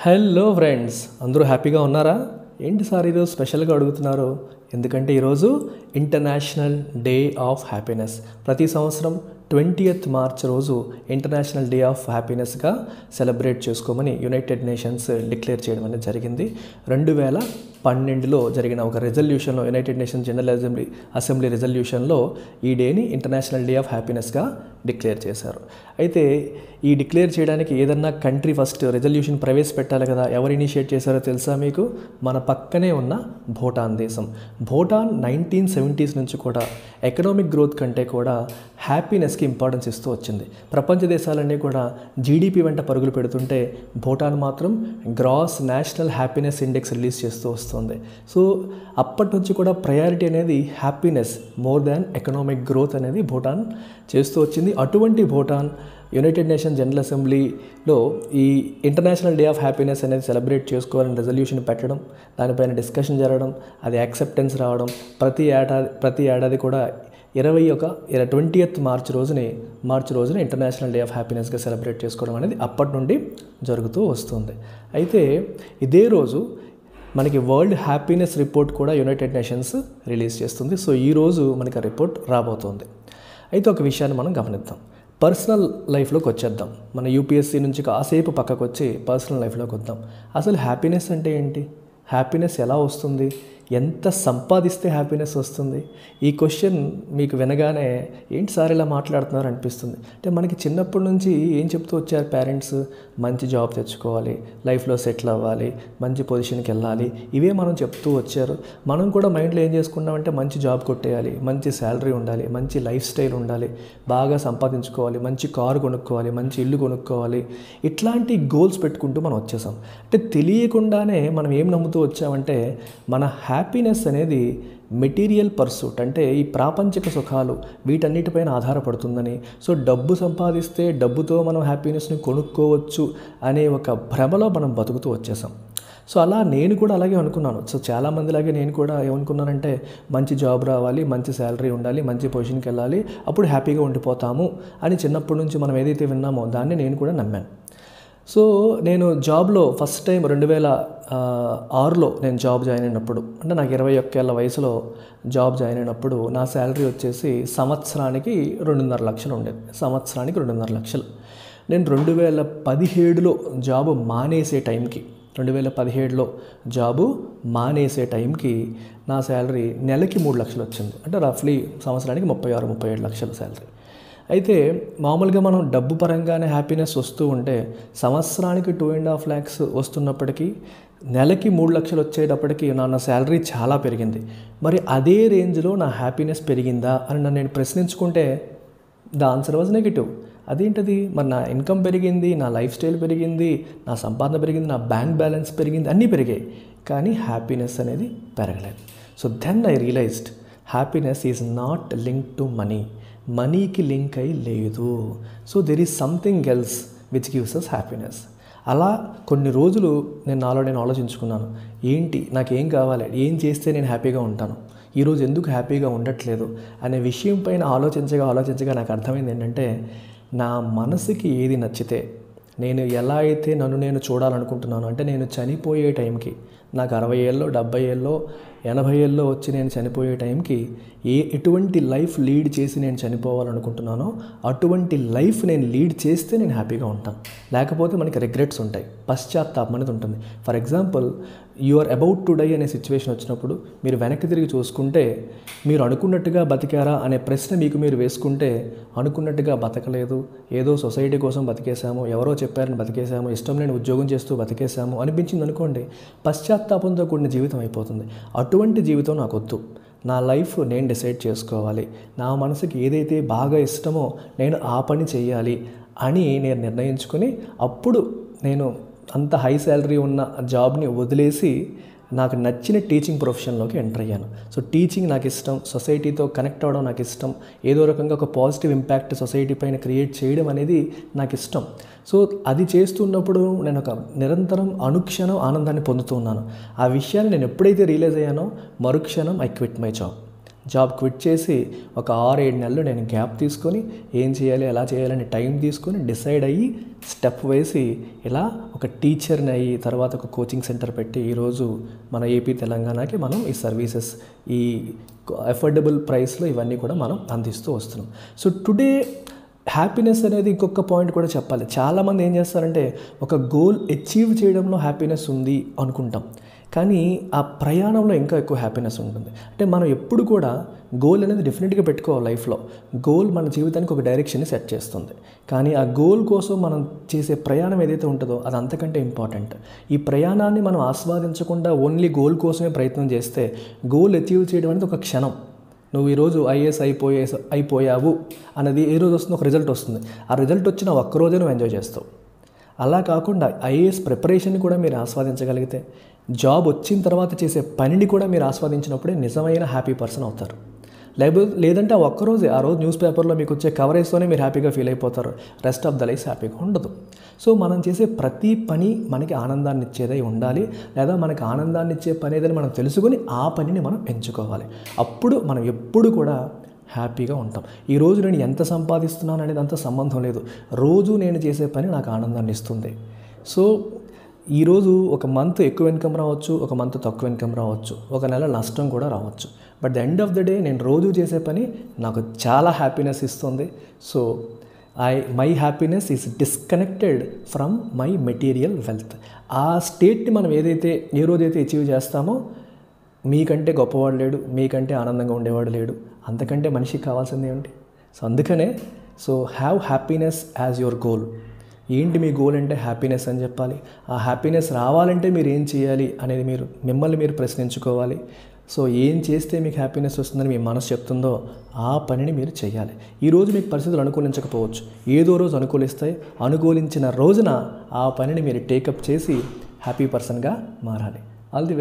Hello friends, అందరూ హ్యాపీగా ఉన్నారా? ఏంటి సార్ ఈరోజు స్పెషల్గా అడుగుతున్నారు? ఎందుకంటే ఈరోజు ఇంటర్నేషనల్ డే ఆఫ్ హ్యాపీనెస్. ప్రతి సంవత్సరం 20th మార్చ్ రోజు ఇంటర్నేషనల్ డే ఆఫ్ హ్యాపీనెస్గా సెలబ్రేట్ చేసుకోమని యునైటెడ్ నేషన్స్ డిక్లేర్ చేయడం అనేది జరిగింది. 2012లో జరిగిన ఒక రెజల్యూషన్లో, యునైటెడ్ నేషన్స్ జనరల్ అసెంబ్లీ రెజల్యూషన్లో ఈ డేని ఇంటర్నేషనల్ డే ఆఫ్ హ్యాపీనెస్గా డిక్లేర్ చేశారు. అయితే ఈ డిక్లేర్ చేయడానికి ఏదన్నా కంట్రీ ఫస్ట్ రెజల్యూషన్ ప్రవేశపెట్టాలి కదా. ఎవరు ఇనిషియేట్ చేశారో తెలుసా మీకు? మన పక్కనే ఉన్న భూటాన్ దేశం. భూటాన్ 1970s నుంచి కూడా ఎకనామిక్ గ్రోత్ కంటే కూడా హ్యాపీనెస్కి ఇంపార్టెన్స్ ఇస్తూ వచ్చింది. ప్రపంచ దేశాలన్నీ కూడా జీడిపి వెంట పరుగులు పెడుతుంటే భూటాన్ మాత్రం gross national happiness index release చేస్తూ వస్తుంది. సో అప్పటి నుంచి కూడా ప్రయారిటీ అనేది happiness more than economic growth అనేది భూటాన్ చేస్తూ వచ్చింది. అటువంటి భూటాన్ యునైటెడ్ నేషన్స్ జనరల్ అసెంబ్లీలో ఈ ఇంటర్నేషనల్ డే ఆఫ్ హ్యాపీనెస్ అనేది సెలబ్రేట్ చేసుకోవాలని రెజల్యూషన్ పెట్టడం, దానిపైన డిస్కషన్ జరగడం, అది యాక్సెప్టెన్స్ రావడం, ప్రతి ఏడాది కూడా 20th మార్చ్ రోజున ఇంటర్నేషనల్ డే ఆఫ్ హ్యాపీనెస్గా సెలబ్రేట్ చేసుకోవడం అనేది అప్పటి నుండి జరుగుతూ వస్తుంది. అయితే ఇదే రోజు మనకి వరల్డ్ హ్యాపీనెస్ రిపోర్ట్ కూడా యునైటెడ్ నేషన్స్ రిలీజ్ చేస్తుంది. సో ఈరోజు మనకి ఆ రిపోర్ట్ రాబోతోంది. అయితే ఒక విషయాన్ని మనం గమనిద్దాం. పర్సనల్ లైఫ్లోకి వచ్చేద్దాం. మన యూపీఎస్సీ నుంచి కాసేపు పక్కకు వచ్చి పర్సనల్ లైఫ్లోకి వద్దాం. అసలు హ్యాపీనెస్ అంటే ఏంటి? హ్యాపీనెస్ ఎలా వస్తుంది? ఎంత సంపాదిస్తే హ్యాపీనెస్ వస్తుంది? ఈ క్వశ్చన్ మీకు వినగానే ఏంటి సార్ ఇలా మాట్లాడుతున్నారు అనిపిస్తుంది. అంటే మనకి చిన్నప్పటి నుంచి ఏం చెప్తూ వచ్చారు పేరెంట్స్? మంచి జాబ్ తెచ్చుకోవాలి, లైఫ్లో సెటిల్ అవ్వాలి, మంచి పొజిషన్కి వెళ్ళాలి, ఇవే మనం చెప్తూ వచ్చారు. మనం కూడా మైండ్లో ఏం చేసుకున్నామంటే మంచి జాబ్ కొట్టేయాలి, మంచి శాలరీ ఉండాలి, మంచి లైఫ్ స్టైల్ ఉండాలి, బాగా సంపాదించుకోవాలి, మంచి కారు కొనుక్కోవాలి, మంచి ఇల్లు కొనుక్కోవాలి, ఇట్లాంటి గోల్స్ పెట్టుకుంటూ మనం వచ్చేసాం. అంటే తెలియకుండానే మనం ఏం నమ్ముతూ వచ్చామంటే మన హ్యాపీనెస్ అనేది మెటీరియల్ పర్సూట్, అంటే ఈ ప్రాపంచిక సుఖాలు వీటన్నిటిపైన ఆధారపడుతుందని. సో డబ్బు సంపాదిస్తే డబ్బుతో మనం హ్యాపీనెస్ని కొనుక్కోవచ్చు అనే ఒక భ్రమలో మనం బతుకుతూ వచ్చేసాం. సో అలా నేను కూడా అలాగే అనుకున్నాను. సో చాలామందిలాగే నేను కూడా ఏమనుకున్నానంటే మంచి జాబ్ రావాలి, మంచి శాలరీ ఉండాలి, మంచి పొజిషన్కి వెళ్ళాలి, అప్పుడు హ్యాపీగా ఉండిపోతాము అని చిన్నప్పటి నుంచి మనం ఏదైతే విన్నామో దాన్ని నేను కూడా నమ్మాను. సో నేను జాబ్లో ఫస్ట్ టైం 2006లో నేను జాబ్ జాయిన్ అయినప్పుడు, అంటే నాకు 21 ఏళ్ళ వయసులో జాబ్ జాయిన్ అయినప్పుడు నా శాలరీ వచ్చేసి సంవత్సరానికి 2.5 లక్షలు ఉండేది. సంవత్సరానికి 2.5 లక్షలు. నేను 2017లో జాబు మానేసే టైంకి, 2017లో జాబు మానేసే టైంకి నా శాలరీ నెలకి 3 లక్షలు వచ్చింది. అంటే రఫ్లీ సంవత్సరానికి 36-37 లక్షల శాలరీ. అయితే మామూలుగా మనం డబ్బు పరంగానే హ్యాపీనెస్ వస్తూ ఉంటే సంవత్సరానికి 2.5 lakhs వస్తున్నప్పటికీ నెలకి 3 లక్షలు వచ్చేటప్పటికి నా శాలరీ చాలా పెరిగింది. మరి అదే రేంజ్లో నా హ్యాపీనెస్ పెరిగిందా అని నన్ను నేను ప్రశ్నించుకుంటే ద ఆన్సర్ వాజ్ నెగిటివ్. అదేంటది? మరి నా ఇన్కమ్ పెరిగింది, నా లైఫ్ స్టైల్ పెరిగింది, నా సంపాదన పెరిగింది, నా బ్యాంక్ బ్యాలెన్స్ పెరిగింది, అన్నీ పెరిగాయి, కానీ హ్యాపీనెస్ అనేది పెరగలేదు. So then I realized happiness is not linked to money. మనీకి లింక్ అయి లేదు. So there is something else which gives us happiness. అలా కొన్ని రోజులు నేను ఆలోచించుకున్నాను. ఏంటి, నాకేం కావాలి, ఏం చేస్తే నేను హ్యాపీగా ఉంటాను, ఈరోజు ఎందుకు హ్యాపీగా ఉండట్లేదు అనే విషయం పైన ఆలోచించగా నాకు అర్థమైంది ఏంటంటే, నా మనసుకి ఏది నచ్చితే, నేను ఎలా అయితే నన్ను నేను చూడాలనుకుంటున్నాను, అంటే నేను చనిపోయే టైంకి, నాకు 60 ఏళ్ళలో 70 ఏళ్ళలో 80 ఏళ్ళలో వచ్చి నేను చనిపోయే టైంకి ఎటువంటి లైఫ్ లీడ్ చేసి నేను చనిపోవాలనుకుంటున్నానో అటువంటి లైఫ్ నేను లీడ్ చేస్తే నేను హ్యాపీగా ఉంటాను. లేకపోతే మనకి రిగ్రెట్స్ ఉంటాయి, పశ్చాత్తాపం అనేది ఉంటుంది. For example, you are about to die అనే సిచ్యువేషన్ వచ్చినప్పుడు మీరు వెనక్కి తిరిగి చూసుకుంటే మీరు అనుకున్నట్టుగా బతికారా అనే ప్రశ్న మీకు మీరు వేసుకుంటే, అనుకున్నట్టుగా బతకలేదు, ఏదో సొసైటీ కోసం బతికేశాము, ఎవరో చెప్పారని బతికేశాము, ఇష్టం లేని ఉద్యోగం చేస్తూ బతికేశాము అనిపించింది అనుకోండి, పశ్చాత్తాపంతో కూడిన జీవితం అయిపోతుంది. అటువంటి జీవితం నాకు వద్దు. నా లైఫ్ నేను డిసైడ్ చేసుకోవాలి, నా మనసుకి ఏదైతే బాగా ఇష్టమో నేను ఆ పని చేయాలి అని నేను నిర్ణయించుకొని, అప్పుడు నేను అంత హై శాలరీ ఉన్న జాబ్ని వదిలేసి నాకు నచ్చిన టీచింగ్ ప్రొఫెషన్లోకి ఎంటర్ అయ్యాను. సో టీచింగ్ నాకు ఇష్టం, సొసైటీతో కనెక్ట్ అవ్వడం నాకు ఇష్టం, ఏదో రకంగా ఒక పాజిటివ్ ఇంపాక్ట్ సొసైటీ పైన క్రియేట్ చేయడం అనేది నాకు ఇష్టం. సో అది చేస్తున్నప్పుడు నేను ఒక నిరంతరం అనుక్షణం ఆనందాన్ని పొందుతూ ఉన్నాను. ఆ విషయాన్ని నేను ఎప్పుడైతే రియలైజ్ అయ్యానో మరుక్షణం I quit my job. Job quit చేసి ఒక 6-7 నెలలు నేను గ్యాప్ తీసుకొని ఏం చేయాలి ఎలా చేయాలని టైం తీసుకొని డిసైడ్ అయ్యి స్టెప్ వేసి ఇలా ఒక టీచర్ని అయ్యి తర్వాత ఒక కోచింగ్ సెంటర్ పెట్టి ఈరోజు మన ఏపీ తెలంగాణకి మనం ఈ సర్వీసెస్ ఈ అఫోర్డబుల్ ప్రైస్లో ఇవన్నీ కూడా మనం అందిస్తూ వస్తున్నాం. సో టుడే హ్యాపీనెస్ అనేది ఇంకొక పాయింట్ కూడా చెప్పాలి. చాలామంది ఏం చేస్తారంటే ఒక గోల్ అచీవ్ చేయడంలో హ్యాపీనెస్ ఉంది అనుకుంటాం, కానీ ఆ ప్రయాణంలో ఇంకా ఎక్కువ హ్యాపీనెస్ ఉంటుంది. అంటే మనం ఎప్పుడు కూడా గోల్ అనేది డెఫినెట్గా పెట్టుకోవాలి లైఫ్లో. గోల్ మన జీవితానికి ఒక డైరెక్షన్ని సెట్ చేస్తుంది, కానీ ఆ గోల్ కోసం మనం చేసే ప్రయాణం ఏదైతే ఉంటుందో అది అంతకంటే ఇంపార్టెంట్. ఈ ప్రయాణాన్ని మనం ఆస్వాదించకుండా ఓన్లీ గోల్ కోసమే ప్రయత్నం చేస్తే గోల్ అచీవ్ చేయడం అనేది ఒక క్షణం. నువ్వు ఈరోజు ఐఏఎస్ అయిపోయావు అన్నది ఏ రోజు వస్తుందో ఒక రిజల్ట్ వస్తుంది. ఆ రిజల్ట్ వచ్చిన ఒక్కరోజే నువ్వు ఎంజాయ్ చేస్తావు. అలా కాకుండా ఐఏఎస్ ప్రిపరేషన్ కూడా మీరు ఆస్వాదించగలిగితే, జాబ్ వచ్చిన తర్వాత చేసే పనిని కూడా మీరు ఆస్వాదించినప్పుడే నిజమైన హ్యాపీ పర్సన్ అవుతారు. లేదంటే ఆ ఒక్కరోజే ఆ రోజు న్యూస్ పేపర్లో మీకు వచ్చే కవరేజ్తోనే మీరు హ్యాపీగా ఫీల్ అయిపోతారు. రెస్ట్ ఆఫ్ ద లైఫ్ హ్యాపీగా ఉండదు. సో మనం చేసే ప్రతి పని మనకి ఆనందాన్ని ఇచ్చేదై ఉండాలి, లేదా మనకి ఆనందాన్ని ఇచ్చే పని ఏదని మనం తెలుసుకొని ఆ పనిని మనం ఎంచుకోవాలి. అప్పుడు మనం ఎప్పుడు కూడా హ్యాపీగా ఉంటాం. ఈరోజు నేను ఎంత సంపాదిస్తున్నాను అనేది అంత సంబంధం లేదు. రోజు నేను చేసే పని నాకు ఆనందాన్ని ఇస్తుంది. సో ఈరోజు ఒక మంత్ ఎక్కువ ఇన్కమ్ రావచ్చు, ఒక మంత్ తక్కువ ఇన్కమ్ రావచ్చు, ఒక నెల నష్టం కూడా రావచ్చు. But the end of the day నేను రోజు చేసే పని నాకు చాలా హ్యాపీనెస్ ఇస్తుంది. So my happiness is disconnected from my material wealth. ఆ స్టేట్ని మనం ఏ రోజైతే అచీవ్ చేస్తామో, మీకంటే గొప్పవాడు లేడు, మీకంటే ఆనందంగా ఉండేవాడు లేడు, అంతకంటే మనిషికి కావాల్సింది ఏమిటి? సో అందుకనే have happiness as your goal. ఏంటి మీ గోల్ అంటే హ్యాపీనెస్ అని చెప్పాలి. ఆ హ్యాపీనెస్ రావాలంటే మీరు ఏం చేయాలి అనేది మిమ్మల్ని మీరు ప్రశ్నించుకోవాలి. సో ఏం చేస్తే మీకు హ్యాపీనెస్ వస్తుందని మీ మనసు చెప్తుందో ఆ పనిని మీరు చేయాలి. ఈరోజు మీకు పరిస్థితులు అనుకూలించకపోవచ్చు, ఏదో రోజు అనుకూలిస్తాయి. అనుకూలించిన రోజున ఆ పనిని మీరు టేకప్ చేసి హ్యాపీ పర్సన్గా మారాలి. All the